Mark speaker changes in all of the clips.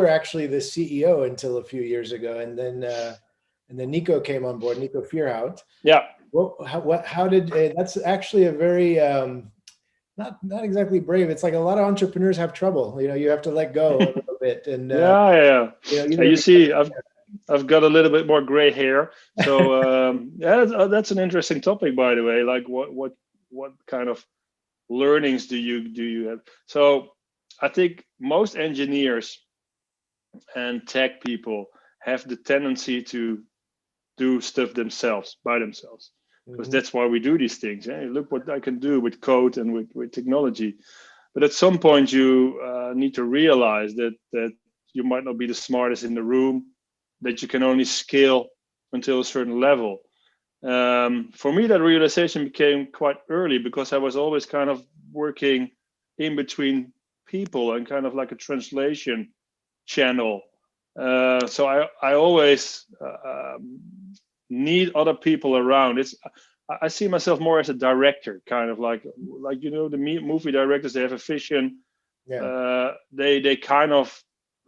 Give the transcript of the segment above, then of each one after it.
Speaker 1: were actually the CEO until a few years ago, and then Nico came on board, Nico Vierhout.
Speaker 2: Yeah.
Speaker 1: How did that's actually a very not exactly brave. It's like a lot of entrepreneurs have trouble. You have to let go a little bit, and
Speaker 2: Yeah.
Speaker 1: either
Speaker 2: You
Speaker 1: of
Speaker 2: see, I've got a little bit more gray hair, so yeah, that's an interesting topic, by the way. Like, what kind of learnings do you have? So, I think most engineers and tech people have the tendency to do stuff themselves by themselves, because that's why we do these things. Hey, look what I can do with code and with technology. But at some point, you need to realize that you might not be the smartest in the room, that you can only scale until a certain level. For me, that realization became quite early, because I was always kind of working in between people and kind of like a translation channel. So I always need other people around. I see myself more as a director, kind of like the movie directors. They have a vision.
Speaker 1: Yeah.
Speaker 2: They kind of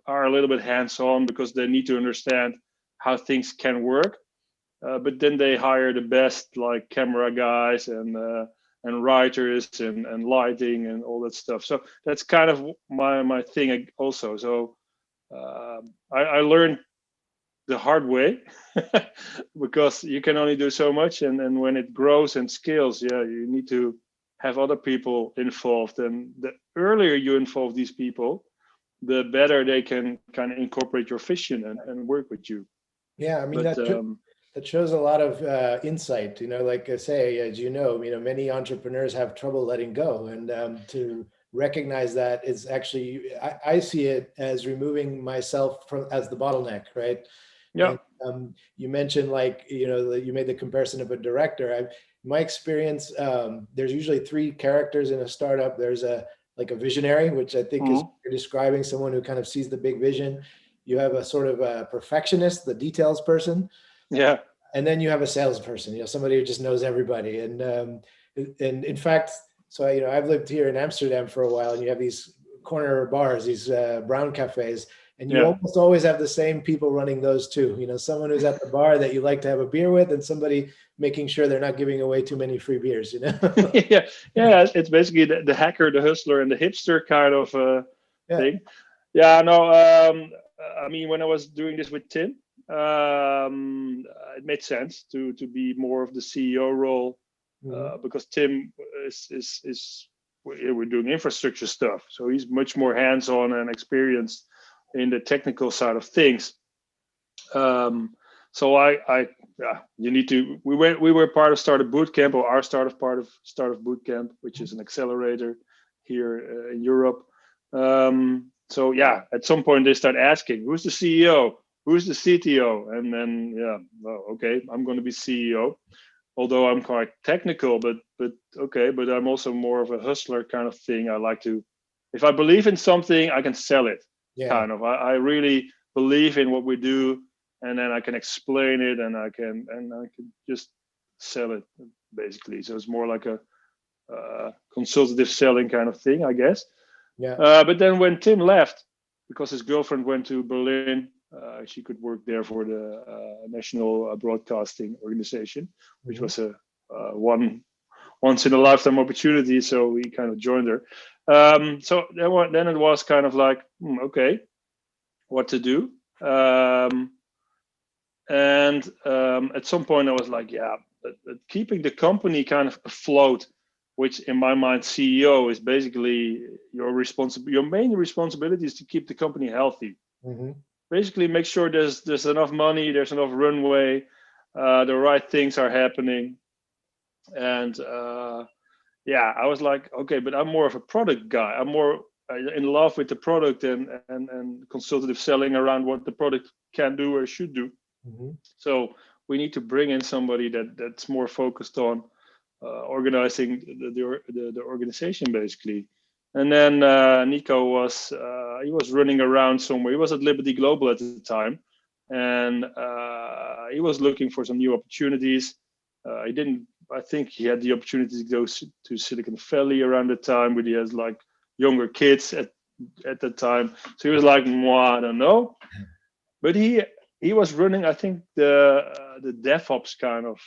Speaker 2: are a little bit hands-on, because they need to understand how things can work. But then they hire the best, like, camera guys and writers and lighting and all that stuff. So that's kind of my thing also. So I learned the hard way, because you can only do so much, and when it grows and scales, yeah, you need to have other people involved. And the earlier you involve these people, the better they can kind of incorporate your vision and work with you.
Speaker 1: Yeah, I mean,
Speaker 2: But
Speaker 1: that shows a lot of insight. Like I say, as many entrepreneurs have trouble letting go, and to recognize that is actually, I see it as removing myself as the bottleneck, right?
Speaker 2: yeah.
Speaker 1: And you mentioned, like, you made the comparison of a director. My experience, there's usually three characters in a startup. There's a visionary, which I think is you're describing someone who kind of sees the big vision. You have a sort of a perfectionist, the details person.
Speaker 2: Yeah.
Speaker 1: And then you have a salesperson, somebody who just knows everybody. And in fact, so I've lived here in Amsterdam for a while, and you have these corner bars, these brown cafes, and you almost always have the same people running those too. Someone who's at the bar that you like to have a beer with, and somebody making sure they're not giving away too many free beers.
Speaker 2: Yeah. It's basically the hacker, the hustler, and the hipster kind of thing. Yeah. No. I mean, when I was doing this with Tim, it made sense to be more of the CEO role, because Tim is we're doing infrastructure stuff, so he's much more hands-on and experienced in the technical side of things. So you need to. We were part of Startup Bootcamp, or our part of Startup Bootcamp, which is an accelerator here in Europe. So yeah, at some point they start asking, who's the CEO, who's the CTO, and then okay, I'm going to be CEO. Although I'm quite technical, but okay, but I'm also more of a hustler kind of thing. I like to, if I believe in something, I can sell it.
Speaker 1: Yeah.
Speaker 2: Kind of. I really believe in what we do, and then I can explain it, and I can just sell it, basically. So it's more like a consultative selling kind of thing, I guess.
Speaker 1: Yeah.
Speaker 2: But then when Tim left, because his girlfriend went to Berlin, she could work there for the National Broadcasting Organization, which was a once in a lifetime opportunity. So we kind of joined her. So then it was kind of like, okay, what to do? And at some point I was like, yeah, but keeping the company kind of afloat, which in my mind, CEO is basically your main responsibility is to keep the company healthy. Basically make sure there's enough money, there's enough runway, the right things are happening. And I was like, okay, but I'm more of a product guy. I'm more in love with the product and consultative selling around what the product can do or should do. So we need to bring in somebody that's more focused on organizing the organization, basically. And then Nico was running around somewhere. He was at Liberty Global at the time, and he was looking for some new opportunities. He didn't. I think he had the opportunity to go to Silicon Valley around the time, where he has like younger kids at the time. So he was like, "Moi, I don't know." But he was running, I think, the DevOps kind of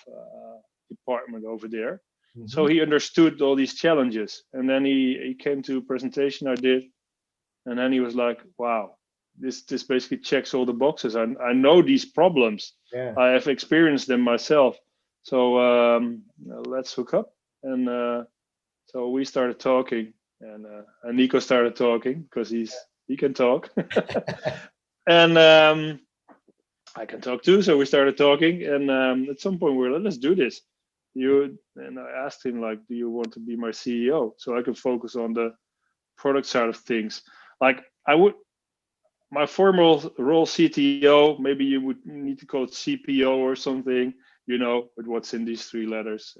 Speaker 2: department over there. So he understood all these challenges, and then he came to a presentation I did, and then he was like, "Wow, this basically checks all the boxes. I know these problems.
Speaker 1: Yeah.
Speaker 2: I have experienced them myself. So let's hook up." And so we started talking, and Nico started talking because he can talk, and I can talk too. So we started talking, and at some point we were like, "Let's do this." And I asked him, like, "Do you want to be my CEO so I can focus on the product side of things?" Like, I would, my formal role CTO, maybe you would need to call it CPO or something, with what's in these 3 letters.